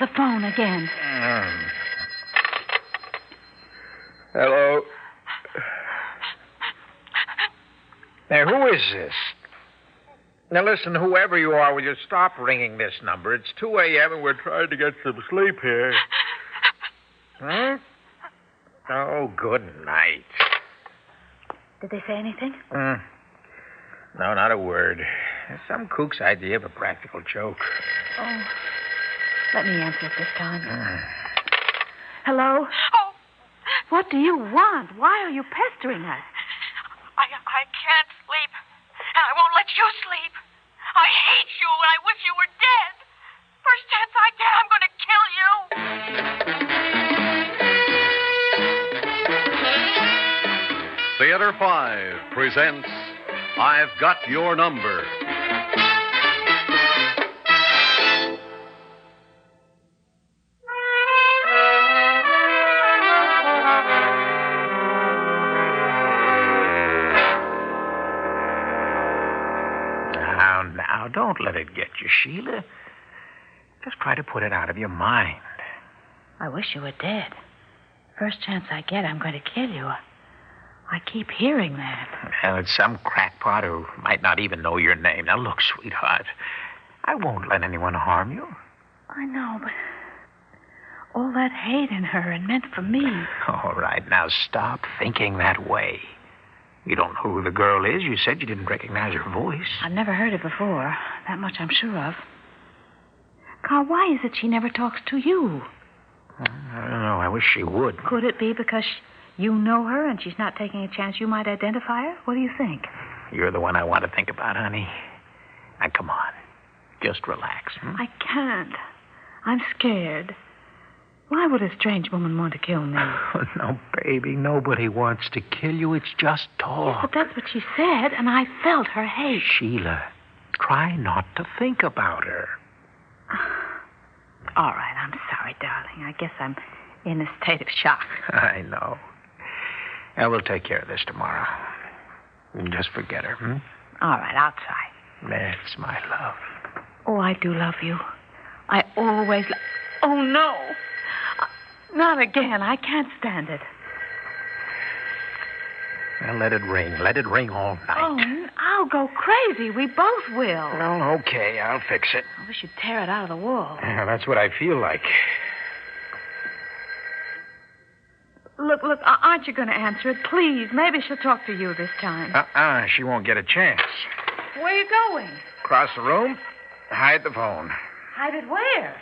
the phone again. Hello. Now, who is this? Now, listen, whoever you are, will you stop ringing this number? It's 2 a.m. and we're trying to get some sleep here. Hmm? Oh, good night. Did they say anything? No, not a word. It's some kook's idea of a practical joke. Oh, let me answer it this time. Hello? Oh. What do you want? Why are you pestering us? I can't sleep, and I won't let you sleep. I hate you, and I wish you were dead. First chance I get, I'm going to kill you. Theater 5 presents I've Got Your Number. Now, don't let it get you, Sheila. Just try to put it out of your mind. I wish you were dead. First chance I get, I'm going to kill you. I keep hearing that. Well, it's some crackpot who might not even know your name. Now, look, sweetheart, I won't let anyone harm you. I know, but all that hate in her and meant for me. All right, now stop thinking that way. You don't know who the girl is. You said you didn't recognize her voice. I've never heard it before. That much I'm sure of. Carl, why is it she never talks to you? I don't know. I wish she would. Could it be because you know her and she's not taking a chance you might identify her? What do you think? You're the one I want to think about, honey. Now, come on. Just relax. I can't. I'm scared. Why would a strange woman want to kill me? Oh, no, baby. Nobody wants to kill you. It's just talk. Yes, but that's what she said, and I felt her hate. Sheila, try not to think about her. All right, I'm sorry, darling. I guess I'm in a state of shock. I know. Yeah, we'll take care of this tomorrow. You just forget her, All right, I'll try. That's my love. Oh, I do love you. I always Oh, no. Not again. I can't stand it. Well, let it ring. Let it ring all night. Oh, I'll go crazy. We both will. Well, okay. I'll fix it. I wish you'd tear it out of the wall. Yeah, that's what I feel like. Look, aren't you going to answer it? Please, maybe she'll talk to you this time. She won't get a chance. Where are you going? Across the room, hide the phone. Hide it where?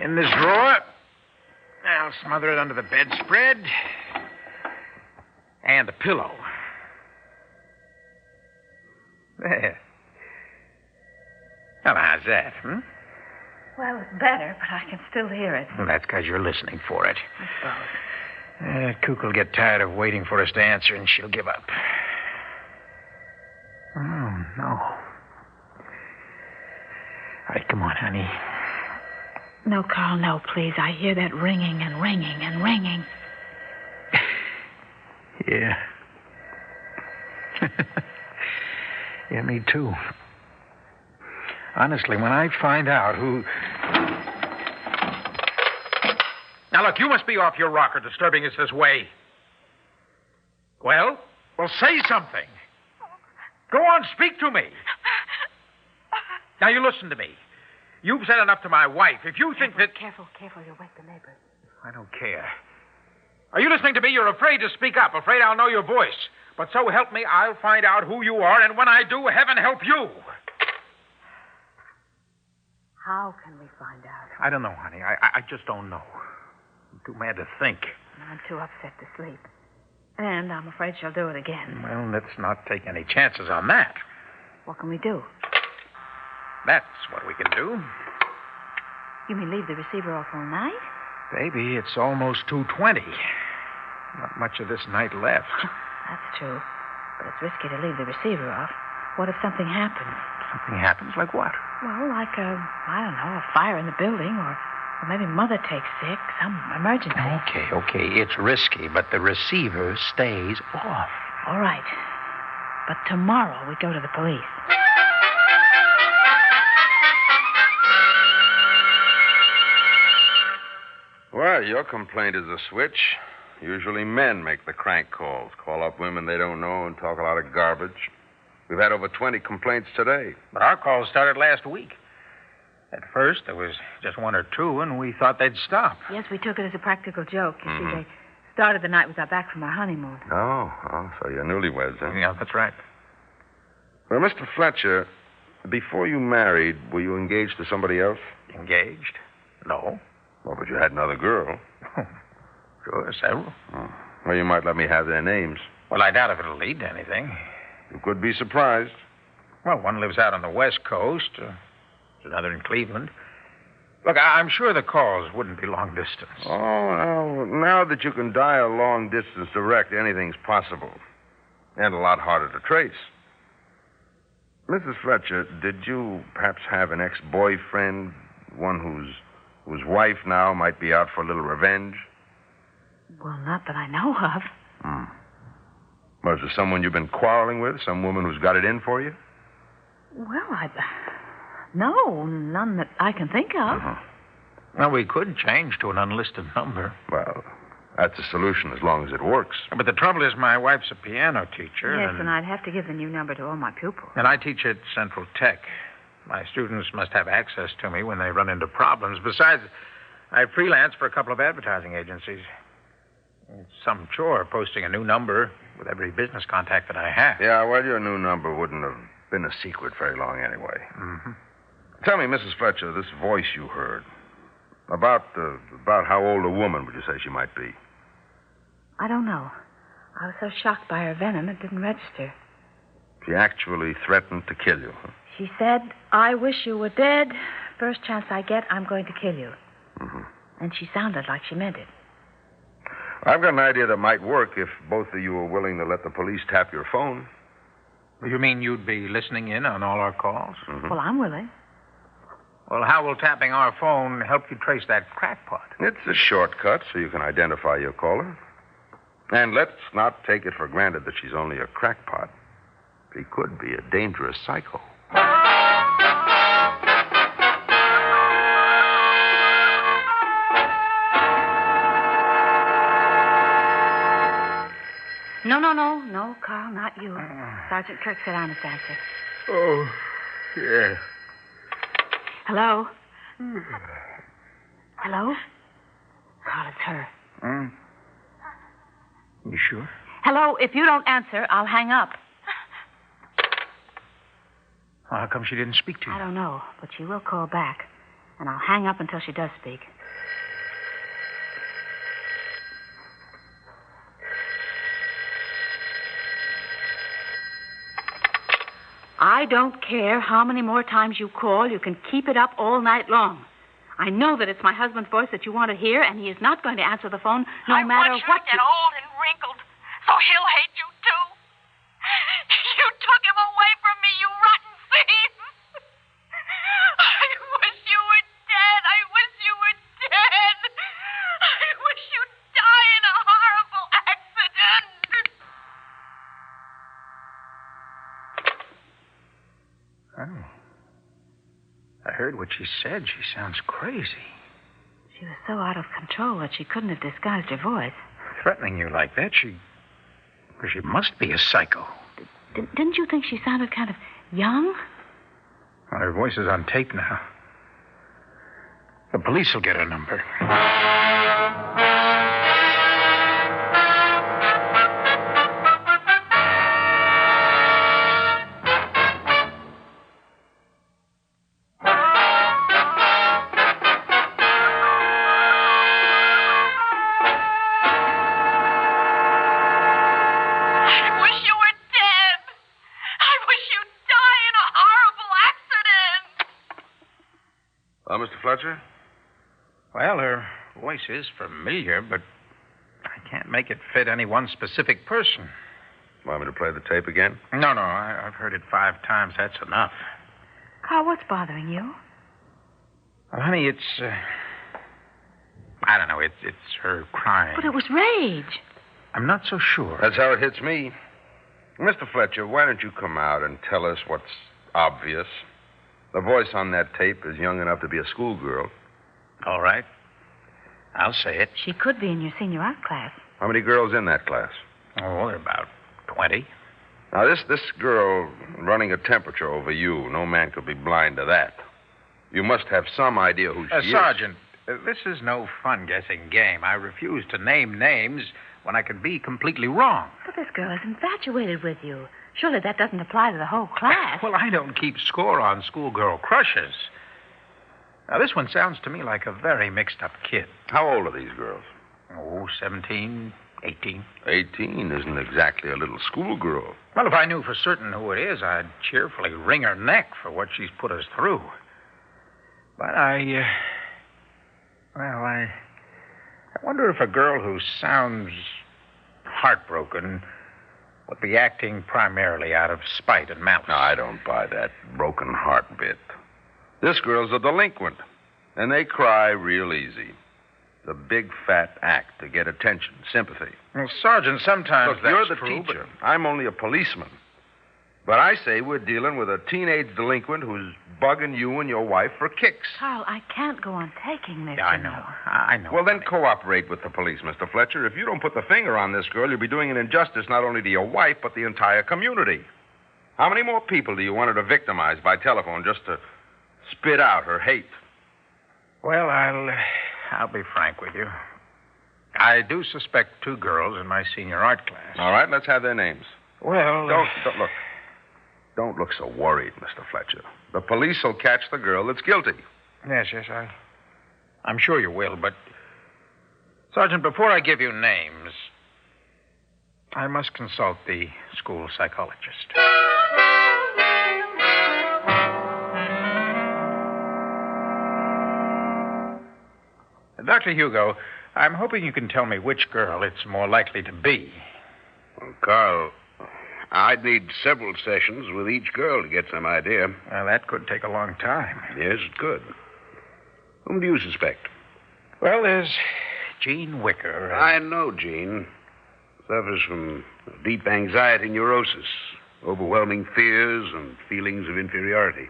In this drawer. I'll smother it under the bedspread. And the pillow. There. Now, how's that, Well, it's better, but I can still hear it. Well, that's because you're listening for it. I suppose. That kook will get tired of waiting for us to answer, and she'll give up. Oh, no. All right, come on, honey. No, Carl, no, please. I hear that ringing and ringing and ringing. Yeah. Yeah, me too. Honestly, when I find out who... Now, look, you must be off your rocker disturbing us this way. Well, say something. Go on, speak to me. Now, you listen to me. You've said enough to my wife. If you think that... Careful, you'll wake the neighbors. I don't care. Are you listening to me? You're afraid to speak up, afraid I'll know your voice. But so help me, I'll find out who you are, and when I do, heaven help you. How can we find out? I don't know, honey. I just don't know. I'm too mad to think. I'm too upset to sleep. And I'm afraid she'll do it again. Well, let's not take any chances on that. What can we do? That's what we can do. You mean leave the receiver off all night? Baby, it's almost 2:20. Not much of this night left. That's true. But it's risky to leave the receiver off. What if something happens? Something happens? Like what? Well, like a fire in the building, or maybe Mother takes sick, some emergency. Okay. It's risky, but the receiver stays off. All right. But tomorrow we go to the police. Yeah, your complaint is a switch. Usually men make the crank calls, call up women they don't know and talk a lot of garbage. We've had over 20 complaints today. But our call started last week. At first, there was just one or two, and we thought they'd stop. Yes, we took it as a practical joke. You see, they started the night we got back from our honeymoon. Oh, so you're newlyweds, huh? Yeah, that's right. Well, Mr. Fletcher, before you married, were you engaged to somebody else? Engaged? No. Well, but you had another girl. Sure, several. Oh. Well, you might let me have their names. Well, I doubt if it'll lead to anything. You could be surprised. Well, one lives out on the West Coast, another in Cleveland. Look, I'm sure the calls wouldn't be long distance. Oh, now that you can dial long distance direct, anything's possible. And a lot harder to trace. Mrs. Fletcher, did you perhaps have an ex-boyfriend, one whose wife now might be out for a little revenge? Well, not that I know of. Was there someone you've been quarreling with? Some woman who's got it in for you? Well, no, none that I can think of. Well, we could change to an unlisted number. Well, that's a solution as long as it works. But the trouble is my wife's a piano teacher. Yes, and I'd have to give the new number to all my pupils. And I teach at Central Tech. My students must have access to me when they run into problems. Besides, I freelance for a couple of advertising agencies. It's some chore posting a new number with every business contact that I have. Yeah, well, your new number wouldn't have been a secret very long anyway. Tell me, Mrs. Fletcher, this voice you heard, about how old a woman would you say she might be? I don't know. I was so shocked by her venom, it didn't register. She actually threatened to kill you, huh? She said, I wish you were dead. First chance I get, I'm going to kill you. And she sounded like she meant it. I've got an idea that might work if both of you are willing to let the police tap your phone. You mean you'd be listening in on all our calls? Well, I'm willing. Well, how will tapping our phone help you trace that crackpot? It's a shortcut so you can identify your caller. And let's not take it for granted that she's only a crackpot. She could be a dangerous psycho. No, Carl, not you. Sergeant Kirk said I must answer. Oh, yeah. Hello? Hello? Carl, it's her. You sure? Hello, if you don't answer, I'll hang up. Well, how come she didn't speak to you? I don't know, but she will call back. And I'll hang up until she does speak. I don't care how many more times you call. You can keep it up all night long. I know that it's my husband's voice that you want to hear, and he is not going to answer the phone no matter what. I what. want you to get old and wrinkled, so he'll hate you too. You took him away from me, you rotten thief. I wish you were dead. I wish you were dead. I wish you'd die in a horrible accident. Oh. I heard what she said. She sounds crazy. She was so out of control that she couldn't have disguised her voice. Threatening you like that, she must be a psycho. Didn't you think she sounded kind of young? Well, her voice is on tape now. The police will get her number. Mr. Fletcher? Well, her voice is familiar, but I can't make it fit any one specific person. Want me to play the tape again? No, I've heard it 5 times. That's enough. Carl, what's bothering you? Well, honey, it's, I don't know, it's her crying. But it was rage. I'm not so sure. That's how it hits me. Mr. Fletcher, why don't you come out and tell us what's obvious? The voice on that tape is young enough to be a schoolgirl. All right. I'll say it. She could be in your senior art class. How many girls in that class? Oh, there are about 20. Now, this girl running a temperature over you, no man could be blind to that. You must have some idea who she is. Sergeant, this is no fun guessing game. I refuse to name names when I could be completely wrong. But this girl is infatuated with you. Surely that doesn't apply to the whole class. Well, I don't keep score on schoolgirl crushes. Now, this one sounds to me like a very mixed-up kid. How old are these girls? Oh, 17, 18. 18 isn't exactly a little schoolgirl. Well, if I knew for certain who it is, I'd cheerfully wring her neck for what she's put us through. But I wonder if a girl who sounds heartbroken would be acting primarily out of spite and malice. No, I don't buy that broken heart bit. This girl's a delinquent, and they cry real easy. It's a big, fat act to get attention, sympathy. Well, Sergeant, sometimes Look, that's you're the true, teacher. I'm only a policeman. But I say we're dealing with a teenage delinquent who's bugging you and your wife for kicks. Carl, I can't go on taking this. Yeah, I you know. I know. Well, then honey. cooperate with the police, Mr. Fletcher. If you don't put the finger on this girl, you'll be doing an injustice not only to your wife, but the entire community. How many more people do you want her to victimize by telephone just to spit out her hate? Well, I'll be frank with you. I do suspect 2 girls in my senior art class. All right, let's have their names. Well, Don't look. Don't look so worried, Mr. Fletcher. The police will catch the girl that's guilty. Yes, I'm sure you will, but... Sergeant, before I give you names, I must consult the school psychologist. Dr. Hugo, I'm hoping you can tell me which girl it's more likely to be. Well, Carl, I'd need several sessions with each girl to get some idea. Well, that could take a long time. Yes, it could. Whom do you suspect? Well, there's Jean Wicker. I know Jean. Suffers from deep anxiety neurosis, overwhelming fears and feelings of inferiority.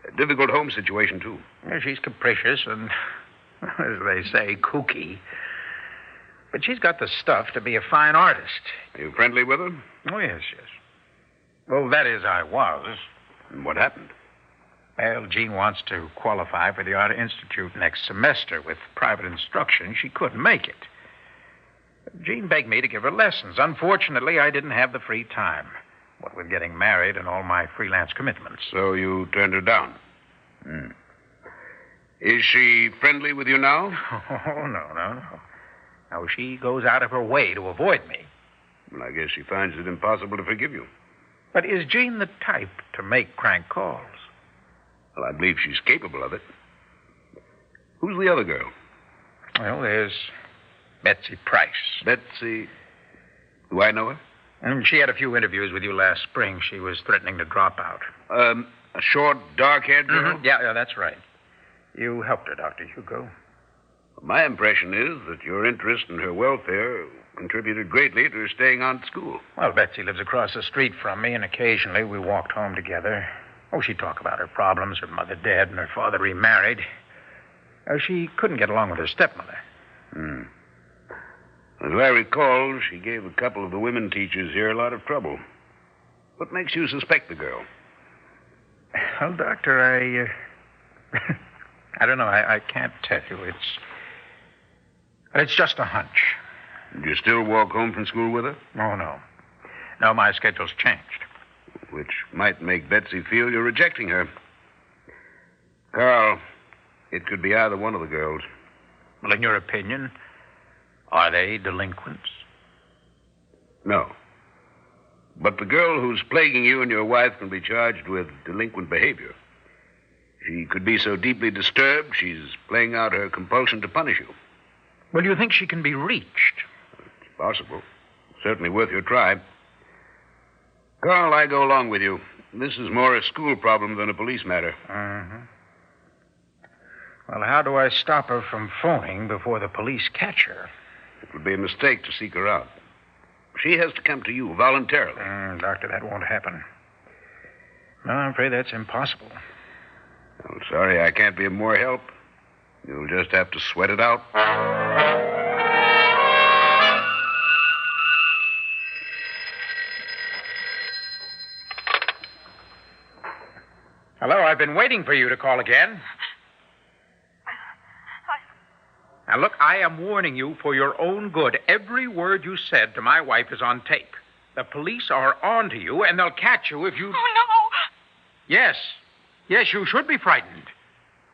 A difficult home situation, too. Well, she's capricious and, as they say, kooky. But she's got the stuff to be a fine artist. Are you friendly with her? Oh, yes. Well, that is, I was. And what happened? Well, Jean wants to qualify for the Art Institute next semester. With private instruction, she couldn't make it. Jean begged me to give her lessons. Unfortunately, I didn't have the free time. What with getting married and all my freelance commitments. So you turned her down? Is she friendly with you now? Oh, no. No, she goes out of her way to avoid me. Well, I guess she finds it impossible to forgive you. But is Jean the type to make crank calls? Well, I believe she's capable of it. Who's the other girl? Well, there's Betsy Price. Betsy. Do I know her? And she had a few interviews with you last spring. She was threatening to drop out. A short, dark-haired girl? Mm-hmm. Yeah, that's right. You helped her, Dr. Hugo. My impression is that your interest in her welfare contributed greatly to her staying on at school. Well, Betsy lives across the street from me, and occasionally we walked home together. Oh, she'd talk about her problems, her mother dead and her father remarried. She couldn't get along with her stepmother. As I recall, she gave a couple of the women teachers here a lot of trouble. What makes you suspect the girl? Well, Doctor, I don't know. I can't tell you. It's just a hunch. Do you still walk home from school with her? Oh, no. No, my schedule's changed. Which might make Betsy feel you're rejecting her. Carl, it could be either one of the girls. Well, in your opinion, are they delinquents? No. But the girl who's plaguing you and your wife can be charged with delinquent behavior. She could be so deeply disturbed, she's playing out her compulsion to punish you. Well, do you think she can be reached? It's possible. Certainly worth your try. Carl, I go along with you. This is more a school problem than a police matter. Uh-huh. Well, how do I stop her from phoning before the police catch her? It would be a mistake to seek her out. She has to come to you voluntarily. Doctor, that won't happen. No, I'm afraid that's impossible. I'm sorry I can't be of more help. You'll just have to sweat it out. Hello, I've been waiting for you to call again. Now, look, I am warning you for your own good. Every word you said to my wife is on tape. The police are on to you, and they'll catch you if you... Oh, no. Yes. Yes, you should be frightened.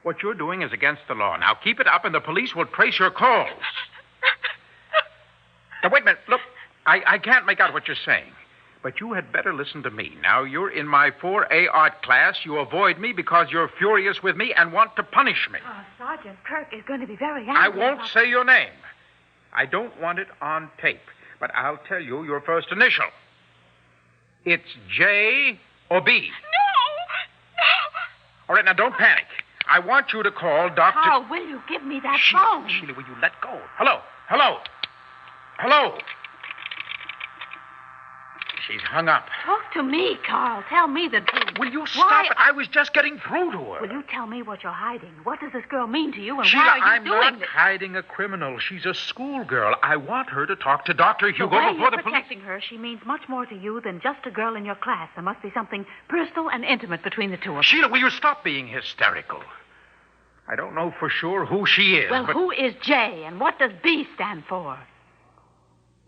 What you're doing is against the law. Now, keep it up, and the police will trace your calls. Now, wait a minute. Look, I can't make out what you're saying. But you had better listen to me. Now, you're in my 4A art class. You avoid me because you're furious with me and want to punish me. Oh, Sergeant Kirk is going to be very angry. I won't say your name. I don't want it on tape. But I'll tell you your first initial. It's J or B. No. All right, now don't panic. I want you to call Dr. Carl, will you give me that Sheila, phone? Sheila, will you let go? Hello? She's hung up. Talk to me, Carl. Tell me the truth. Will you stop it? I was just getting through to her. Will you tell me what you're hiding? What does this girl mean to you, and Sheila, why are you I'm doing not this? hiding a criminal. She's a schoolgirl. I want her to talk to Dr. Hugo the way before you're the police... protecting her, she means much more to you than just a girl in your class. There must be something personal and intimate between the two of you. Sheila, will you stop being hysterical? I don't know for sure who she is, Well, but... who is J, and what does B stand for?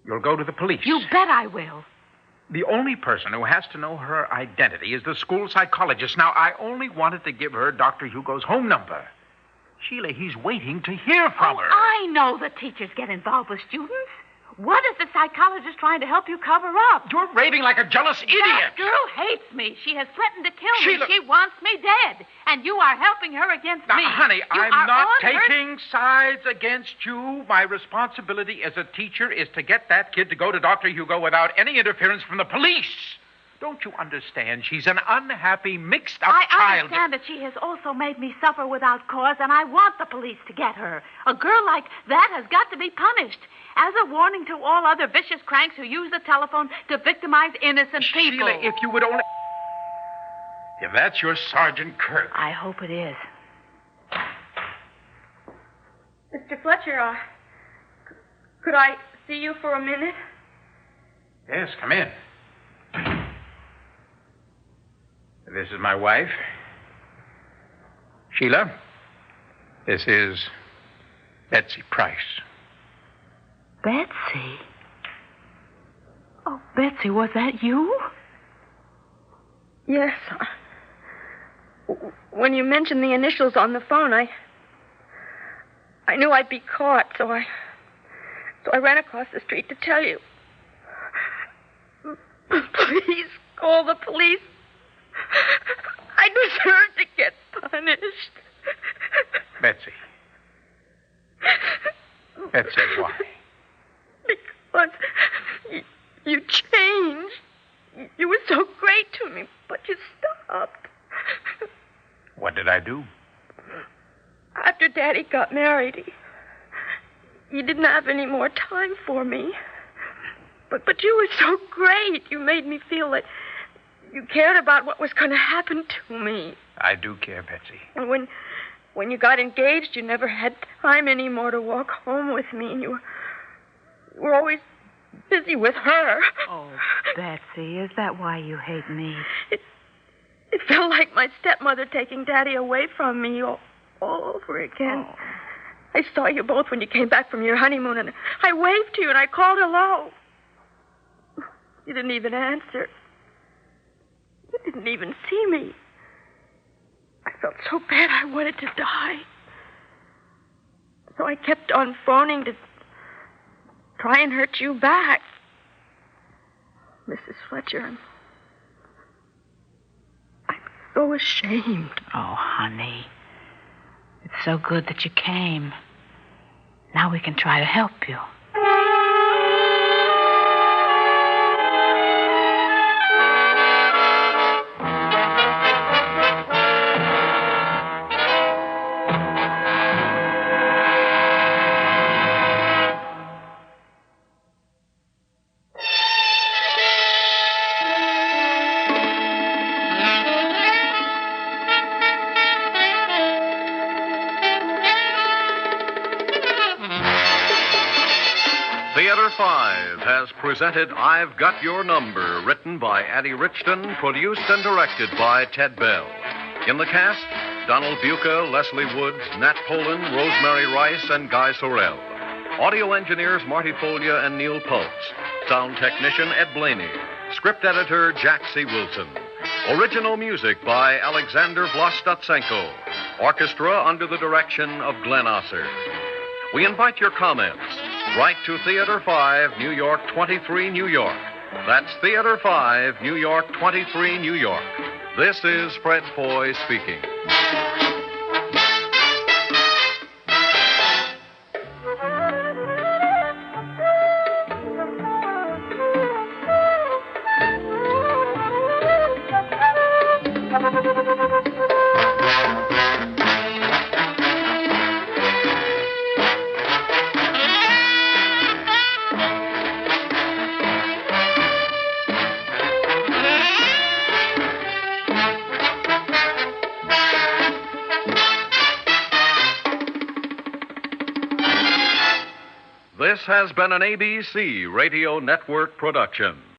You'll go to the police. You bet I will. The only person who has to know her identity is the school psychologist. Now, I only wanted to give her Dr. Hugo's home number. Sheila, he's waiting to hear from her. I know the teachers get involved with students. What is the psychologist trying to help you cover up? You're raving like a jealous idiot. That girl hates me. She has threatened to kill Sheila. me. She wants me dead. And you are helping her against Now, me. honey, You I'm are not on her- taking sides against you. My responsibility as a teacher is to get that kid to go to Dr. Hugo without any interference from the police. Don't you understand? She's an unhappy, mixed-up I child. understand that she has also made me suffer without cause, and I want the police to get her. A girl like that has got to be punished. As a warning to all other vicious cranks who use the telephone to victimize innocent people. Sheila, if you would only... If that's your Sergeant Kirk. I hope it is. Mr. Fletcher, could I see you for a minute? Yes, come in. This is my wife. Sheila, this is Betsy Price. Betsy? Oh, Betsy, was that you? Yes. When you mentioned the initials on the phone, I knew I'd be caught, so I ran across the street to tell you. Please call the police. I deserve to get punished. Betsy. Betsy, why? Because you changed. You were so great to me, but you stopped. What did I do? After Daddy got married, he didn't have any more time for me. But you were so great. You made me feel that you cared about what was going to happen to me. I do care, Betsy. And when you got engaged, you never had time anymore to walk home with me, and you were always busy with her. Oh, Betsy, is that why you hate me? It felt like my stepmother taking Daddy away from me all over again. Oh. I saw you both when you came back from your honeymoon, and I waved to you, and I called hello. You didn't even answer. You didn't even see me. I felt so bad I wanted to die. So I kept on phoning to try and hurt you back. Mrs. Fletcher, I'm so ashamed. Oh, honey. It's so good that you came. Now we can try to help you. has presented I've Got Your Number, written by Addie Richton, produced and directed by Ted Bell. In the cast, Donald Buca, Leslie Woods, Nat Poland, Rosemary Rice, and Guy Sorrell. Audio engineers Marty Folia and Neil Pultz. Sound technician Ed Blaney. Script editor Jack C. Wilson. Original music by Alexander Vlastotsenko. Orchestra under the direction of Glenn Osser. We invite your comments. Write to Theater 5, New York 23, New York. That's Theater 5, New York 23, New York. This is Fred Foy speaking. This has been an ABC Radio Network production.